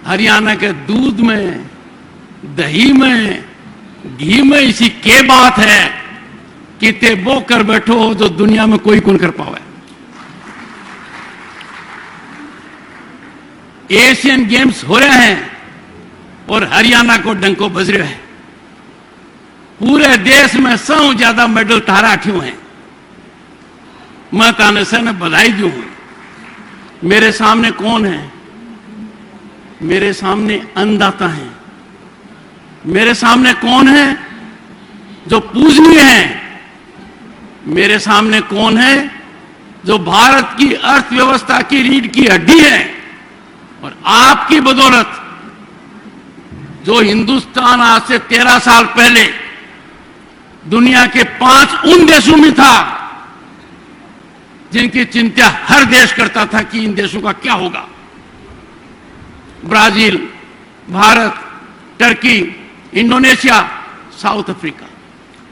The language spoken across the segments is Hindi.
हरियाणा के दूध में, दही में, घी में इसी के बात है कि ते वो कर बैठो हो जो दुनिया में कोई कौन कर पावे। एशियन गेम्स हो रहे हैं और हरियाणा को डंको बज रहे हैं। पूरे देश में 100 ज्यादा मेडल तारा अठियों हैं। मैं ताने से बधाई दूं। मेरे सामने कौन है? मेरे सामने अन्नदाता हैं। मेरे सामने कौन है जो पूजनीय है? मेरे सामने कौन है जो भारत की अर्थव्यवस्था की रीढ़ की हड्डी है? और आपकी बदौलत जो हिंदुस्तान आज से 13 साल पहले दुनिया के 5 उन देशों में था जिनकी चिंता हर देश करता था कि इन देशों का क्या होगा। Brazil, Bharat, Turkey, Indonesia, south Africa.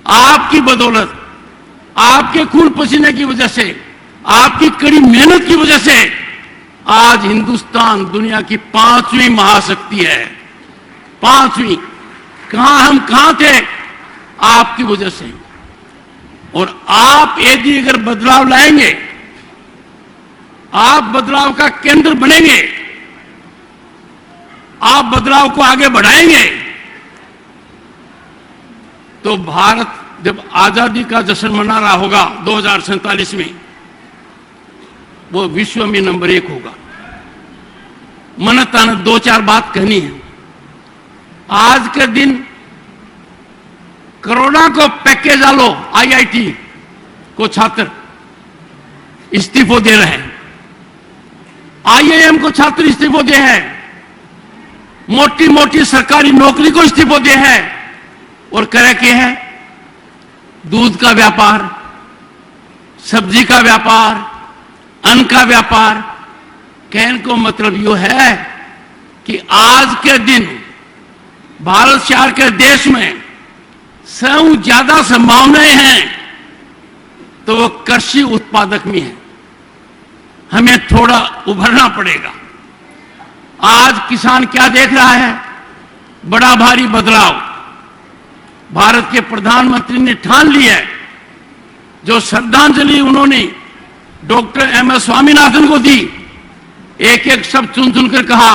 आपकी बदौलत, आपके खून पसीने की वजह से, आपकी कड़ी मेहनत की वजह से आज हिंदुस्तान दुनिया की 5वीं महाशक्ति है। 5वीं। हम कहां थे? आपकी वजह से। और आप यदि अगर बदलाव लाएंगे, आप बदलाव का केंद्र बनेंगे, आप बदलाव को आगे बढ़ाएंगे, तो भारत जब आजादी का जश्न मना रहा होगा 2047 में, वो विश्व में नंबर 1 होगा। मनता ने 2-4 बात कहनी है। आज के दिन कोरोना को पैकेज आलो, आईआईटी को छात्र इस्तीफो दे रहे हैं, आईआईएम को छात्र इस्तीफो दे हैं, मोटी मोटी सरकारी नौकरी को इस्तीफो दे है और करे के है दूध का व्यापार, सब्जी का व्यापार, अन्न का व्यापार। कहने को मतलब यो है कि आज के दिन भारत शहर के देश में 100 ज्यादा संभावनाएं हैं, तो वो कृषि उत्पादक में है। हमें थोड़ा उभरना पड़ेगा। आज किसान क्या देख रहा है? बड़ा भारी बदलाव। भारत के प्रधानमंत्री ने ठान ली है, जो श्रद्धांजलि उन्होंने डॉक्टर एम.एस. स्वामीनाथन को दी, एक एक शब्द चुन चुनकर कहा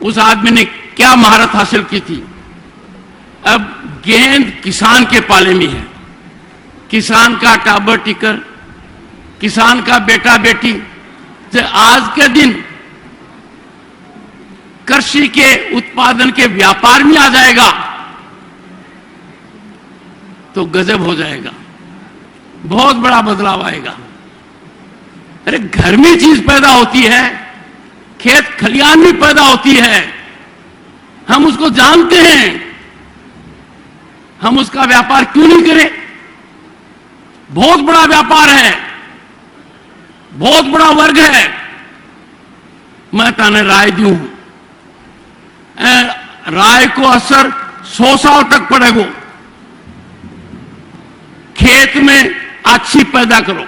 उस आदमी ने क्या महारत हासिल की थी। अब गेंद किसान के पाले में है। किसान का टाबर टिकर, किसान का बेटा बेटी जो आज के दिन कृषि के उत्पादन के व्यापार में आ जाएगा तो गजब हो जाएगा, बहुत बड़ा बदलाव आएगा। अरे घर में चीज पैदा होती है, खेत खलियान में पैदा होती है, हम उसको जानते हैं, हम उसका व्यापार क्यों नहीं करें? बहुत बड़ा व्यापार है, बहुत बड़ा वर्ग है। मैं ताने राय दूं, राय को असर 100 साल तक पड़ेगा। खेत में अच्छी पैदा करो,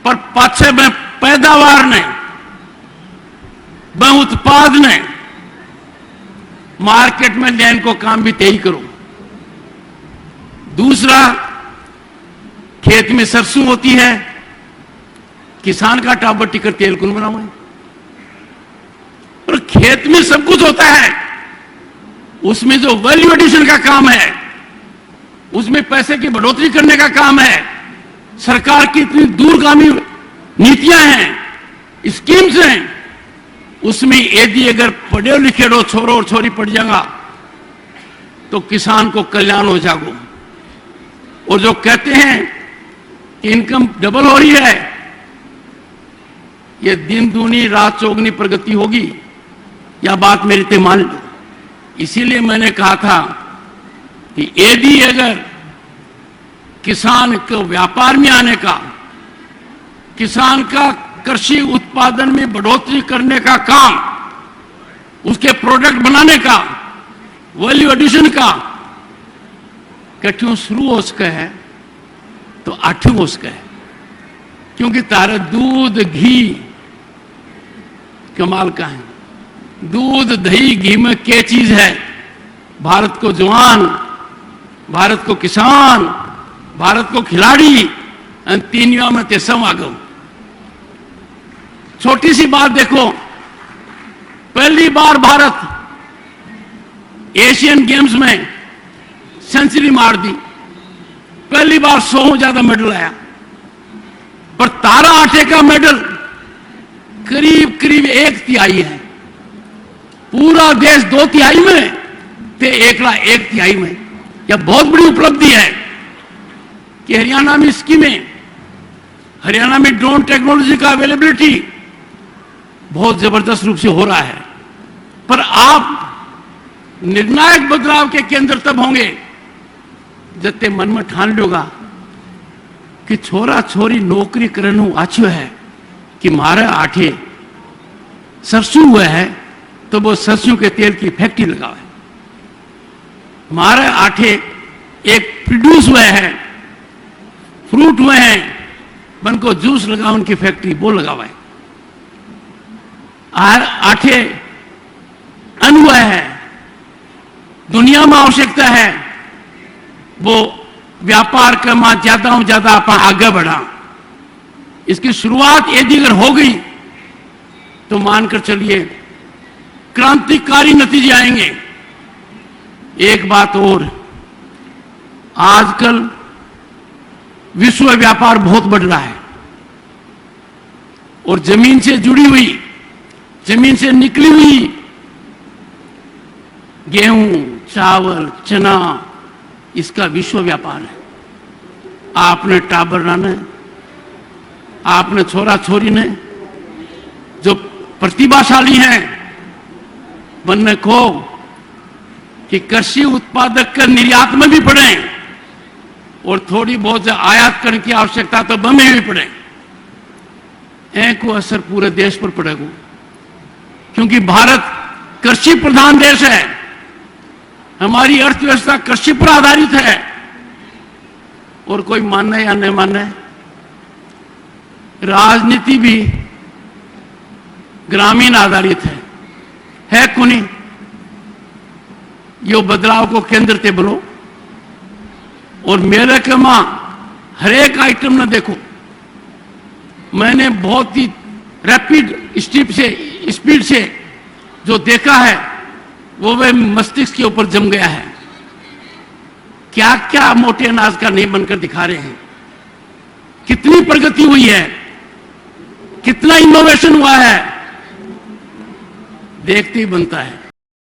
पर पाछे में पैदावार ने, मैं उत्पाद ने मार्केट में लेने को काम भी तय करो। दूसरा, खेत में सरसों होती है, किसान का टाबर टिकर तेल कौन बनाओ? और खेत में सब कुछ होता है, उसमें जो वैल्यू एडिशन का काम है, उसमें पैसे की बढ़ोतरी करने का काम है। सरकार की इतनी दूरगामी नीतियां हैं, स्कीम्स हैं, उसमें यदि अगर पढ़े लिखे रो छोरो और छोरी पढ़ जाएगा तो किसान को कल्याण हो जाएगा। और जो कहते हैं कि इनकम डबल हो रही है, ये दिन दूनी रात चौगनी प्रगति होगी, यह बात मेरी ते मान लो। इसीलिए मैंने कहा था कि यदि अगर किसान को व्यापार में आने का, किसान का कृषि उत्पादन में बढ़ोतरी करने का काम, उसके प्रोडक्ट बनाने का, वैल्यू एडिशन का कठिन शुरू हो सके है तो 8 हो सके है। क्योंकि तारे दूध, घी, कमाल का है। दूध दही घी में क्या चीज है? भारत को जवान, भारत को किसान, भारत को खिलाड़ी, तीनियों में ते समागम। छोटी सी बात देखो, पहली बार भारत एशियन गेम्स में सेंचुरी मार दी, पहली बार 100 ज्यादा मेडल आया। पर तारा आटे का मेडल करीब करीब 1/3 है। पूरा देश 2/3 में, ते एकला 1/3 में। यह बहुत बड़ी उपलब्धि है कि हरियाणा में स्कीमें, हरियाणा में ड्रोन टेक्नोलॉजी का अवेलेबिलिटी बहुत जबरदस्त रूप से हो रहा है। पर आप निर्णायक बदलाव के केंद्र तब होंगे जब ते मन में ठान लोगा कि छोरा छोरी नौकरी करने आछो है कि मारे आठे सरसों हुआ है तो वो सरसों के तेल की फैक्ट्री लगावे। मारे आठे एक प्रोड्यूस हुए हैं, फ्रूट हुए हैं, बन को जूस लगा उनकी फैक्ट्री वो लगावे। आठे अन्न हुआ है, दुनिया में आवश्यकता है वो व्यापार का ज्यादा आप आगे बढ़ा। इसकी शुरुआत यदि अगर हो गई तो मानकर चलिए क्रांतिकारी नतीजे आएंगे। एक बात और, आजकल विश्व व्यापार बहुत बढ़ रहा है और जमीन से जुड़ी हुई, जमीन से निकली हुई गेहूं, चावल, चना, इसका विश्व व्यापार है। आपने टाबर ने, आपने छोरा छोरी ने जो प्रतिभाशाली हैं बनने को कि कृषि उत्पादक का निर्यात में भी पड़े और थोड़ी बहुत आयात करने की आवश्यकता तो बमे भी पड़े। को असर पूरे देश पर पड़ेगा क्योंकि भारत कृषि प्रधान देश है। हमारी अर्थव्यवस्था कृषि पर आधारित है और कोई माने या नहीं माने, राजनीति भी ग्रामीण आधारित है कुनी। यो बदलाव को केंद्र ते बोलो और मेरे के मां हर एक आइटम न देखो। मैंने बहुत ही रैपिड स्पीड से जो देखा है वो वे मस्तिष्क के ऊपर जम गया है। क्या क्या मोटे अनाज का नहीं बनकर दिखा रहे हैं, कितनी प्रगति हुई है, कितना इनोवेशन हुआ है, देखते ही बनता है।